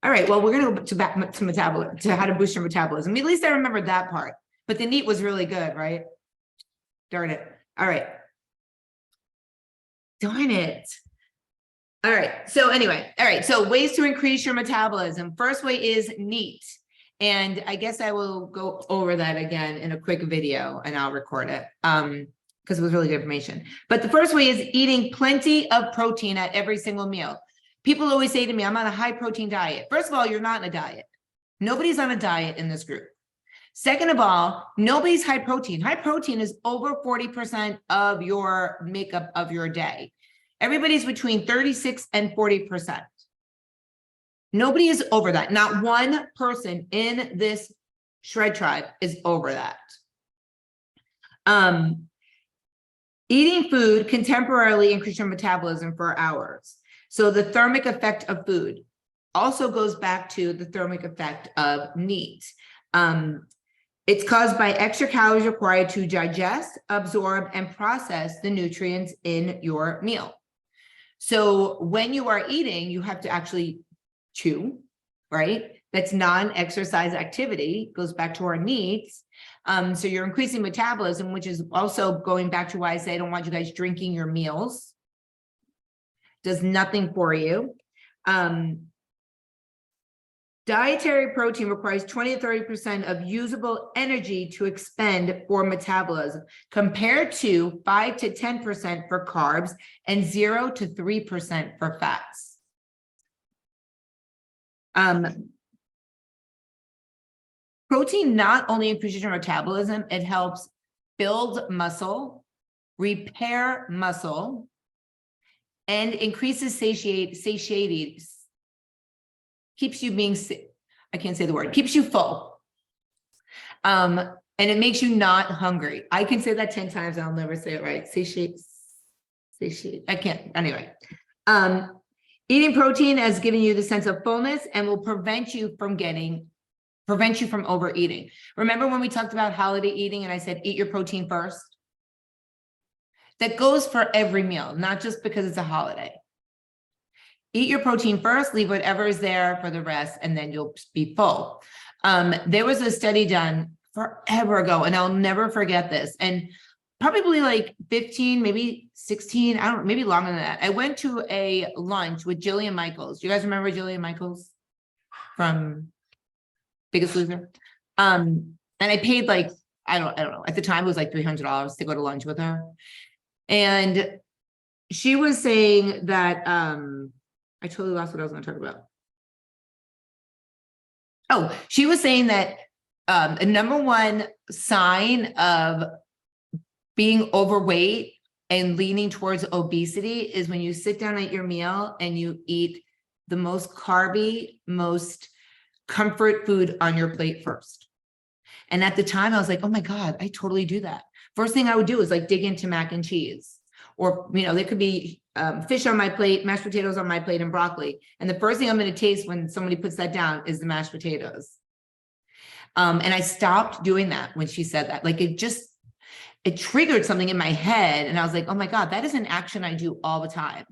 All right, well, we're going to go back to metabolism, to how to boost your metabolism. At least I remembered that part, but the NEAT was really good, right? Darn it. All right. Darn it. All right. So anyway, all right. So ways to increase your metabolism. First way is NEAT. And I guess I will go over that again in a quick video and I'll record it because it was really good information. But the first way is eating plenty of protein at every single meal. People always say to me, I'm on a high protein diet. First of all, you're not on a diet. Nobody's on a diet in this group. Second of all, nobody's high protein. High protein is over 40% of your makeup of your day. Everybody's between 36 and 40%. Nobody is over that. Not one person in this shred tribe is over that. Eating food can temporarily increase your metabolism for hours. So the thermic effect of food also goes back to the thermic effect of NEAT. It's caused by extra calories required to digest, absorb, and process the nutrients in your meal. So when you are eating, you have to actually chew, right? That's non-exercise activity, goes back to our needs. So you're increasing metabolism, which is also going back to why I say I don't want you guys drinking your meals. Does nothing for you. Dietary protein requires 20 to 30% of usable energy to expend for metabolism, compared to 5 to 10% for carbs and 0 to 3% for fats. Protein not only increases your metabolism, it helps build muscle, repair muscle, and increases satiety. Keeps you being, I can't say the word, keeps you full. And it makes you not hungry. I can say that 10 times and I'll never say it right. Satiate. I can't, anyway. Eating protein has given you the sense of fullness and will prevent you from overeating. Remember when we talked about holiday eating and I said, eat your protein first? That goes for every meal, not just because it's a holiday. Eat your protein first, leave whatever is there for the rest, and then you'll be full. There was a study done forever ago, and I'll never forget this. And probably like 15, maybe 16, I don't know, maybe longer than that. I went to a lunch with Jillian Michaels. Do you guys remember Jillian Michaels from Biggest Loser? And I paid like, I don't know. At the time, it was like $300 to go to lunch with her. And she was saying that, I totally lost what I was going to talk about. Oh, she was saying that the number one sign of being overweight and leaning towards obesity is when you sit down at your meal and you eat the most carby, most comfort food on your plate first. And at the time I was like, oh my God, I totally do that. First thing I would do is like dig into mac and cheese, or, you know, there could be fish on my plate, mashed potatoes on my plate, and broccoli. And the first thing I'm going to taste when somebody puts that down is the mashed potatoes. And I stopped doing that when she said that. Like it triggered something in my head. And I was like, oh my God, that is an action I do all the time.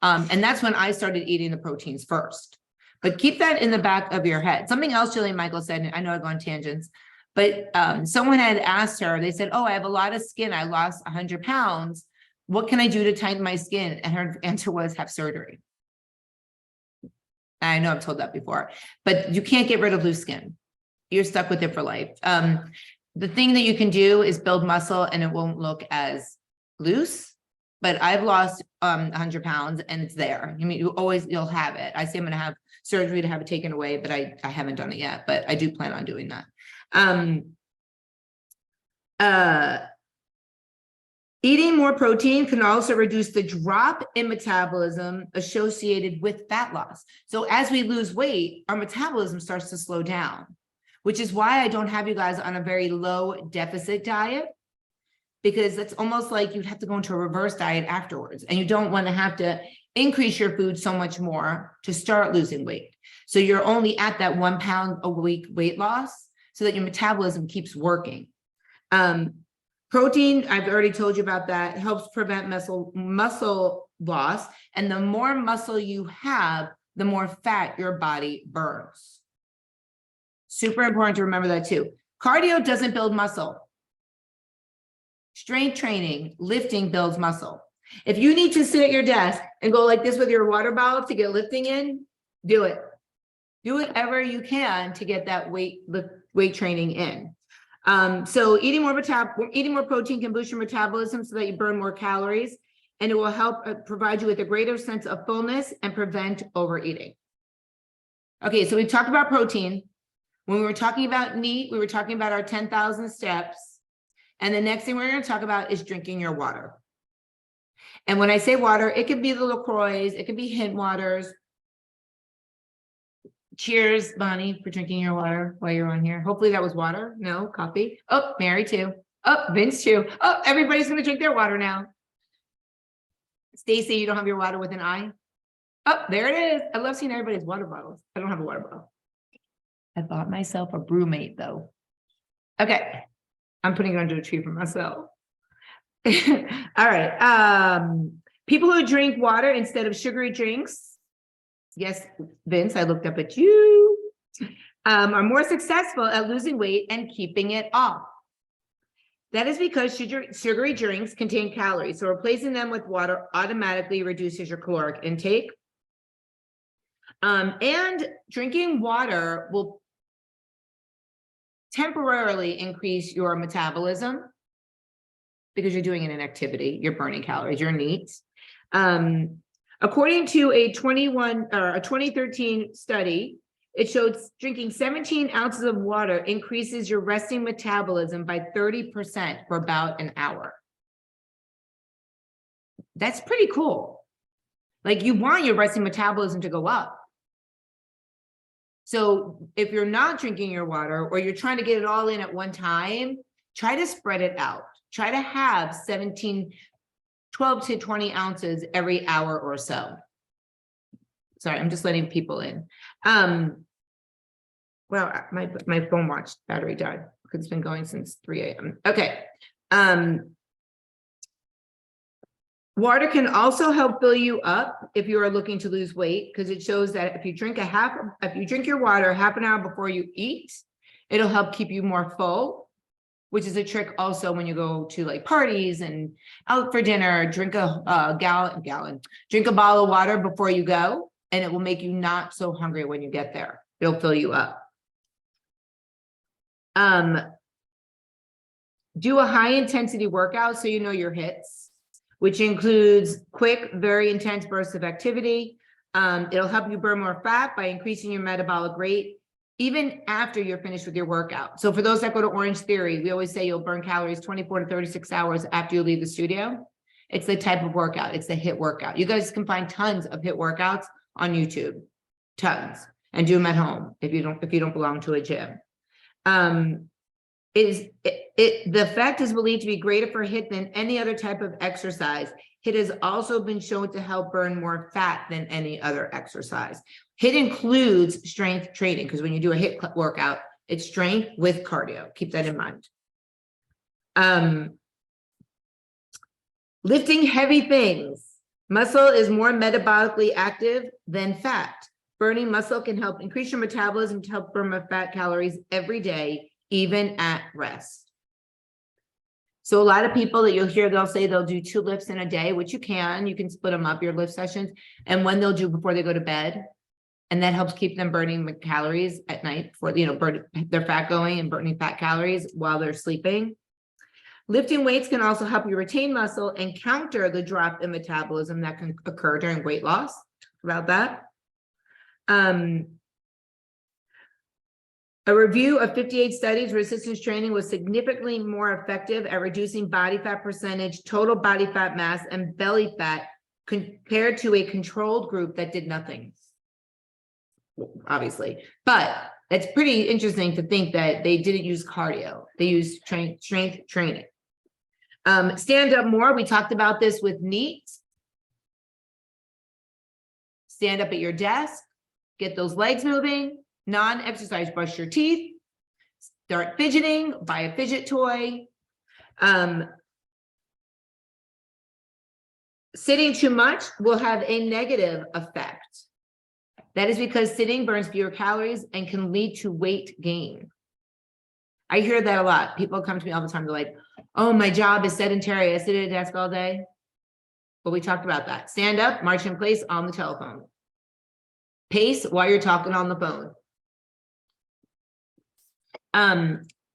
And that's when I started eating the proteins first. But keep that in the back of your head. Something else Jillian Michaels said, and I know I go on tangents, but someone had asked her, they said, oh, I have a lot of skin. I lost 100 pounds. What can I do to tighten my skin? And her answer was have surgery. I know I've told that before, but you can't get rid of loose skin. You're stuck with it for life. The thing that you can do is build muscle and it won't look as loose, but I've lost 100 pounds and it's there. I mean, you'll have it. I say I'm going to have surgery to have it taken away, but I haven't done it yet, but I do plan on doing that. Eating more protein can also reduce the drop in metabolism associated with fat loss. So as we lose weight, our metabolism starts to slow down, which is why I don't have you guys on a very low deficit diet, because it's almost like you'd have to go into a reverse diet afterwards. And you don't want to have to increase your food so much more to start losing weight. So you're only at that 1 pound a week weight loss so that your metabolism keeps working. Protein, I've already told you about that, helps prevent muscle loss. And the more muscle you have, the more fat your body burns. Super important to remember that too. Cardio doesn't build muscle. Strength training, lifting builds muscle. If you need to sit at your desk and go like this with your water bottle to get lifting in, do it. Do whatever you can to get that weight training in. So eating more protein can boost your metabolism so that you burn more calories, and it will help provide you with a greater sense of fullness and prevent overeating. Okay, so we've talked about protein. When we were talking about NEAT, we were talking about our 10,000 steps. And the next thing we're going to talk about is drinking your water. And when I say water, it could be the LaCroix, it could be hint waters. Cheers, Bonnie, for drinking your water while you're on here. Hopefully that was water. No, coffee. Oh, Mary too. Oh, Vince too. Oh, everybody's going to drink their water now. Stacy, you don't have your water with an I? Oh, there it is. I love seeing everybody's water bottles. I don't have a water bottle. I bought myself a brewmate though. Okay. I'm putting it under a tree for myself. All right. People who drink water instead of sugary drinks. Yes, Vince, I looked up at you. Are more successful at losing weight and keeping it off. That is because sugary drinks contain calories. So replacing them with water automatically reduces your caloric intake. And drinking water will temporarily increase your metabolism because you're doing an activity, you're burning calories, you're NEAT. According to a 2013 study, it showed drinking 17 ounces of water increases your resting metabolism by 30% for about an hour. That's pretty cool. Like, you want your resting metabolism to go up. So if you're not drinking your water, or you're trying to get it all in at one time, try to spread it out. Try to have 12 to 20 ounces every hour or so. Sorry, I'm just letting people in. Well, my phone watch battery died because it's been going since 3 a.m. Okay. Water can also help fill you up if you are looking to lose weight, because it shows that if you drink your water half an hour before you eat, it'll help keep you more full, which is a trick also when you go to like parties and out for dinner. Drink a drink a bottle of water before you go, and it will make you not so hungry when you get there. It'll fill you up. Do a high intensity workout so you know your hits, which includes quick, very intense bursts of activity. It'll help you burn more fat by increasing your metabolic rate, even after you're finished with your workout. So for those that go to Orange Theory, we always say you'll burn calories 24 to 36 hours after you leave the studio. It's the type of workout. It's the HIIT workout. You guys can find tons of HIIT workouts on YouTube, tons, and do them at home if you don't belong to a gym. The effect is believed to be greater for HIIT than any other type of exercise. HIIT has also been shown to help burn more fat than any other exercise. HIIT includes strength training, because when you do a HIIT workout, it's strength with cardio. Keep that in mind. Lifting heavy things. Muscle is more metabolically active than fat. Burning muscle can help increase your metabolism to help burn more fat calories every day, even at rest. So a lot of people that you'll hear, they'll say they'll do 2 lifts in a day, which you can split them up, your lift sessions, and when they'll do before they go to bed. And that helps keep them burning calories at night for, burn their fat going and burning fat calories while they're sleeping. Lifting weights can also help you retain muscle and counter the drop in metabolism that can occur during weight loss. About that. A review of 58 studies, resistance training was significantly more effective at reducing body fat percentage, total body fat mass, and belly fat compared to a controlled group that did nothing. Obviously, but it's pretty interesting to think that they didn't use cardio. They used strength training. Stand up more. We talked about this with NEAT. Stand up at your desk, get those legs moving. Non-exercise, brush your teeth, start fidgeting, buy a fidget toy. Sitting too much will have a negative effect. That is because sitting burns fewer calories and can lead to weight gain. I hear that a lot. People come to me all the time. They're like, oh, my job is sedentary. I sit at a desk all day. But we talked about that. Stand up, march in place on the telephone. Pace while you're talking on the phone.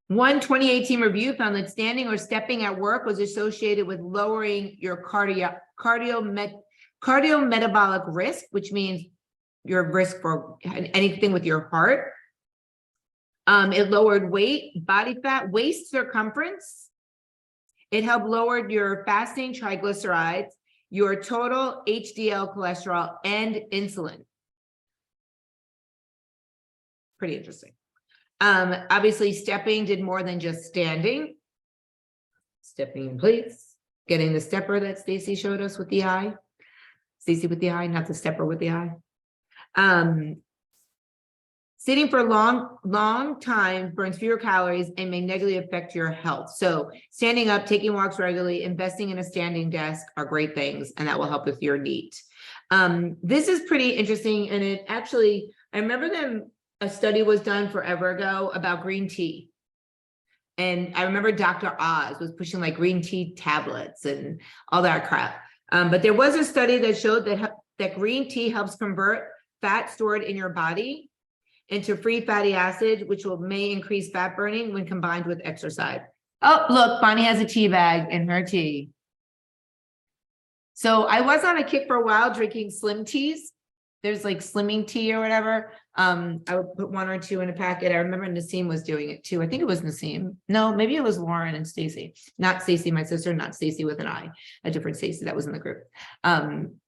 One 2018 review found that standing or stepping at work was associated with lowering your cardiometabolic risk, which means your risk for anything with your heart. It lowered weight, body fat, waist circumference. It helped lower your fasting triglycerides, your total HDL cholesterol, and insulin. Pretty interesting. Obviously, stepping did more than just standing. Stepping in place, getting the stepper that Stacy showed us with the eye. Stacy with the eye, not the stepper with the eye. Sitting for a long time burns fewer calories and may negatively affect your health. So standing up, taking walks regularly, investing in a standing desk are great things, and that will help with your NEAT. This is pretty interesting, and it actually, I remember a study was done forever ago about green tea. And I remember Dr. Oz was pushing like green tea tablets and all that crap. But there was a study that showed that green tea helps convert fat stored in your body into free fatty acid, which may increase fat burning when combined with exercise. Oh, look, Bonnie has a tea bag in her tea. So I was on a kick for a while drinking slim teas. There's like slimming tea or whatever. I would put 1 or 2 in a packet. I remember Nassim was doing it too. I think it was Nassim. No, maybe it was Lauren and Stacy. Not Stacy, my sister, not Stacy with an I, a different Stacy that was in the group. And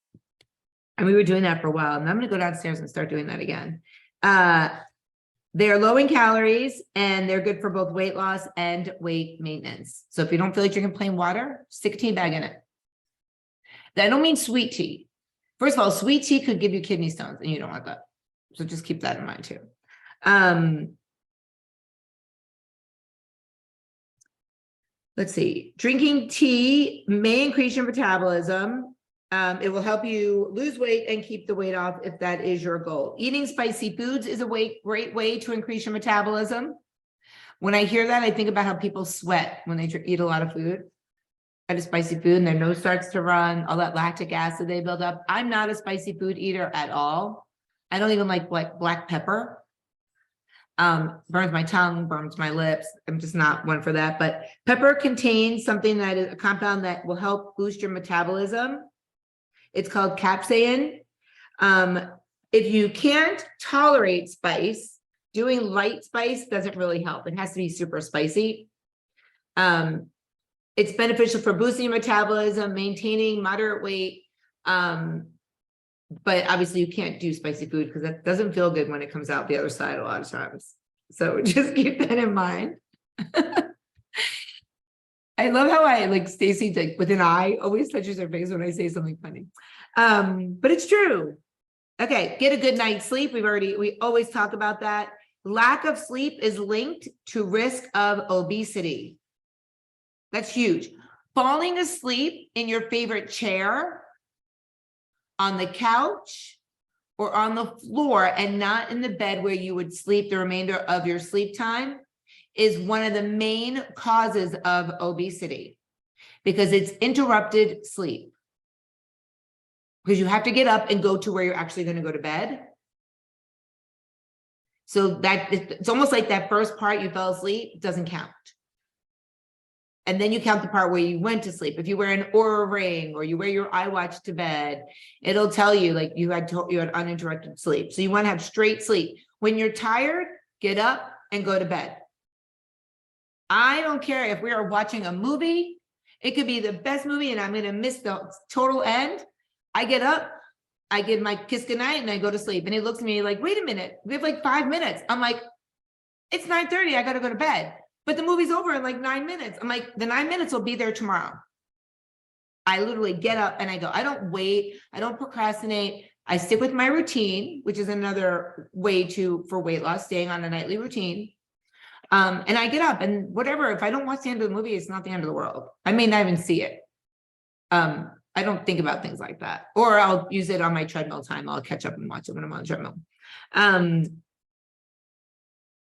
we were doing that for a while. And I'm going to go downstairs and start doing that again. They're low in calories and they're good for both weight loss and weight maintenance. So if you don't feel like drinking plain water, stick a tea bag in it. That don't mean sweet tea. First of all, sweet tea could give you kidney stones and you don't want that. So just keep that in mind too. Let's see. Drinking tea may increase your metabolism. It will help you lose weight and keep the weight off if that is your goal. Eating spicy foods is a great way to increase your metabolism. When I hear that, I think about how people sweat when they eat a lot of food. A spicy food and their nose starts to run, all that lactic acid they build up. I'm not a spicy food eater at all. I don't even like black pepper. Burns my tongue, burns my lips. I'm just not one for that. But pepper contains something that is a compound that will help boost your metabolism. It's called capsaicin. If you can't tolerate spice, doing light spice doesn't really help. It has to be super spicy. It's beneficial for boosting your metabolism, maintaining moderate weight. But obviously you can't do spicy food because that doesn't feel good when it comes out the other side a lot of times. So just keep that in mind. I love how Stacy, like with an eye, always touches her face when I say something funny. But it's true. Okay, get a good night's sleep. We always talk about that. Lack of sleep is linked to risk of obesity. That's huge. Falling asleep in your favorite chair, on the couch, or on the floor, and not in the bed where you would sleep the remainder of your sleep time is one of the main causes of obesity because it's interrupted sleep. Because you have to get up and go to where you're actually going to go to bed. So that it's almost like that first part you fell asleep doesn't count. And then you count the part where you went to sleep. If you wear an Oura ring or you wear your iWatch to bed, it'll tell you like you had uninterrupted sleep. So you want to have straight sleep. When you're tired, get up and go to bed. I don't care if we are watching a movie. It could be the best movie and I'm going to miss the total end. I get up, I give my kiss goodnight and I go to sleep. And he looks at me like, wait a minute, we have like 5 minutes. I'm like, it's 9:30, I got to go to bed. But the movie's over in like 9 minutes. I'm like, the 9 minutes will be there tomorrow. I literally get up and I go. I don't wait. I don't procrastinate. I stick with my routine, which is another way for weight loss, staying on a nightly routine. And I get up and whatever, if I don't watch the end of the movie, it's not the end of the world. I may not even see it. I don't think about things like that. Or I'll use it on my treadmill time. I'll catch up and watch it when I'm on the treadmill.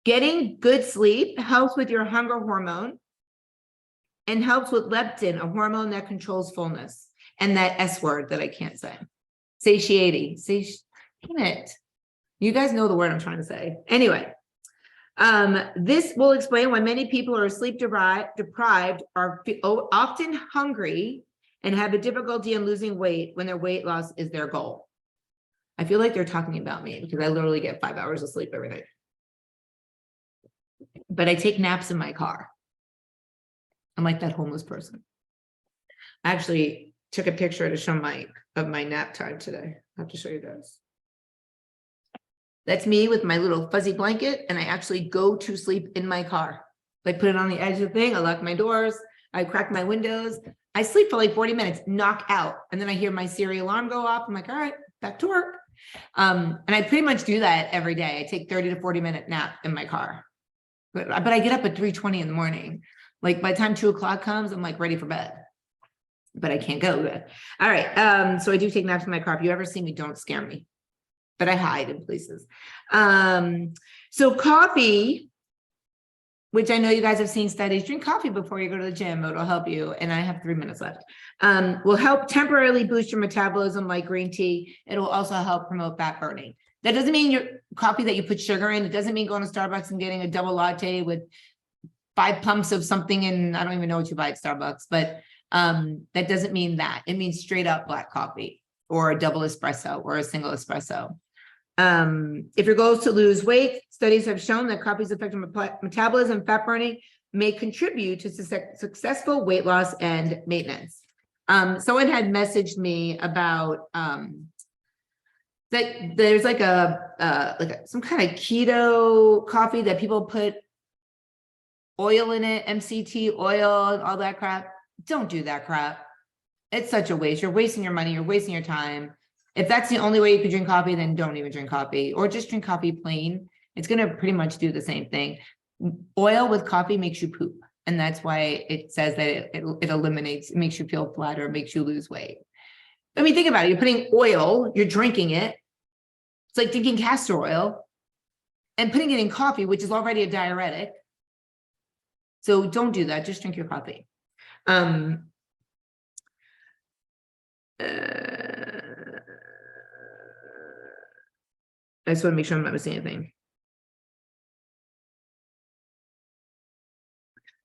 Getting good sleep helps with your hunger hormone and helps with leptin, a hormone that controls fullness. And that S word that I can't say. Satiety. Damn it. You guys know the word I'm trying to say. Anyway, this will explain why many people who are sleep deprived are often hungry and have a difficulty in losing weight when their weight loss is their goal. I feel like they're talking about me because I literally get 5 hours of sleep every night. But I take naps in my car. I'm like that homeless person. I actually took a picture to show of my nap time today. I have to show you guys. That's me with my little fuzzy blanket, and I actually go to sleep in my car. I put it on the edge of the thing, I lock my doors, I crack my windows. I sleep for like 40 minutes, knock out. And then I hear my Siri alarm go off. I'm like, all right, back to work. And I pretty much do that every day. I take 30 to 40 minute nap in my car. But I get up at 3:20 in the morning. Like by the time 2 o'clock comes, I'm like ready for bed. But I can't go to bed. All right. So I do take naps in my car. If you ever see me, don't scare me. But I hide in places. So coffee, which I know you guys have seen studies, drink coffee before you go to the gym. It'll help you. And I have 3 minutes left. Will help temporarily boost your metabolism like green tea. It will also help promote fat burning. That doesn't mean your coffee that you put sugar in. It doesn't mean going to Starbucks and getting a double latte with 5 pumps of something. And I don't even know what you buy at Starbucks, but that doesn't mean that. It means straight up black coffee or a double espresso or a single espresso. If your goal is to lose weight, studies have shown that coffee's effect on metabolism and fat burning may contribute to successful weight loss and maintenance. Someone had messaged me about that there's like some kind of keto coffee that people put oil in it, MCT oil, and all that crap. Don't do that crap. It's such a waste. You're wasting your money. You're wasting your time. If that's the only way you could drink coffee, then don't even drink coffee or just drink coffee plain. It's going to pretty much do the same thing. Oil with coffee makes you poop. And that's why it says that it eliminates, it makes you feel flat or makes you lose weight. I mean, think about it. You're putting oil, you're drinking it. It's like drinking castor oil and putting it in coffee, which is already a diuretic. So don't do that. Just drink your coffee. I just want to make sure I'm not missing anything.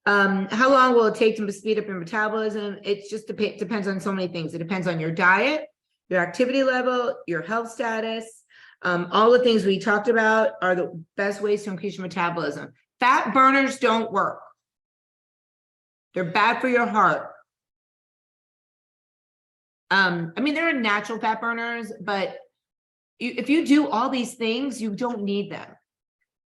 How long will it take to speed up your metabolism? It just depends on so many things. It depends on your diet, your activity level, your health status. All the things we talked about are the best ways to increase your metabolism. Fat burners don't work. They're bad for your heart. I mean, there are natural fat burners, but if you do all these things, you don't need them.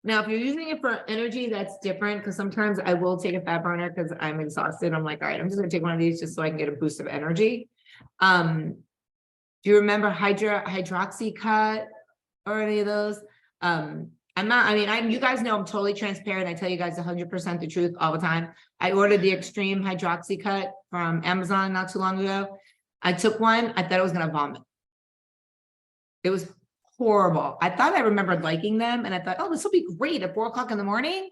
Now, if you're using it for energy, that's different because sometimes I will take a fat burner because I'm exhausted. I'm like, all right, I'm just going to take one of these just so I can get a boost of energy. Do you remember hydroxycut or any of those? You guys know I'm totally transparent. I tell you guys 100% the truth all the time. I ordered the extreme hydroxycut from Amazon not too long ago. I took one. I thought I was going to vomit. It was horrible. I thought I remembered liking them. And I thought, oh, this will be great at 4 o'clock in the morning.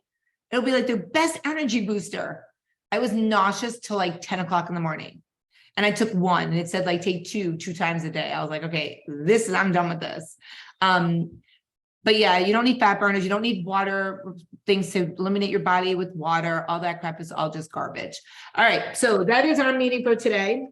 It'll be like the best energy booster. I was nauseous till like 10 o'clock in the morning. And I took one and it said like take two times a day. I was like, okay, I'm done with this. But yeah, you don't need fat burners. You don't need water things to eliminate your body with water. All that crap is all just garbage. All right. So that is our meeting for today.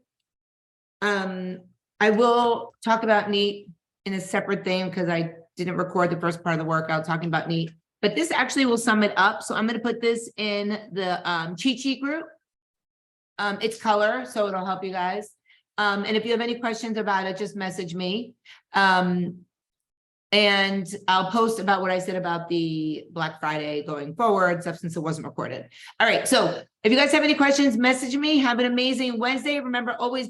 I will talk about NEAT in a separate thing because I didn't record the first part of the workout talking about NEAT, but this actually will sum it up. So I'm going to put this in the cheat sheet group. It's color, so it'll help you guys. And if you have any questions about it, just message me. And I'll post about what I said about the Black Friday going forward stuff since it wasn't recorded. All right. So if you guys have any questions, message me. Have an amazing Wednesday. Remember, always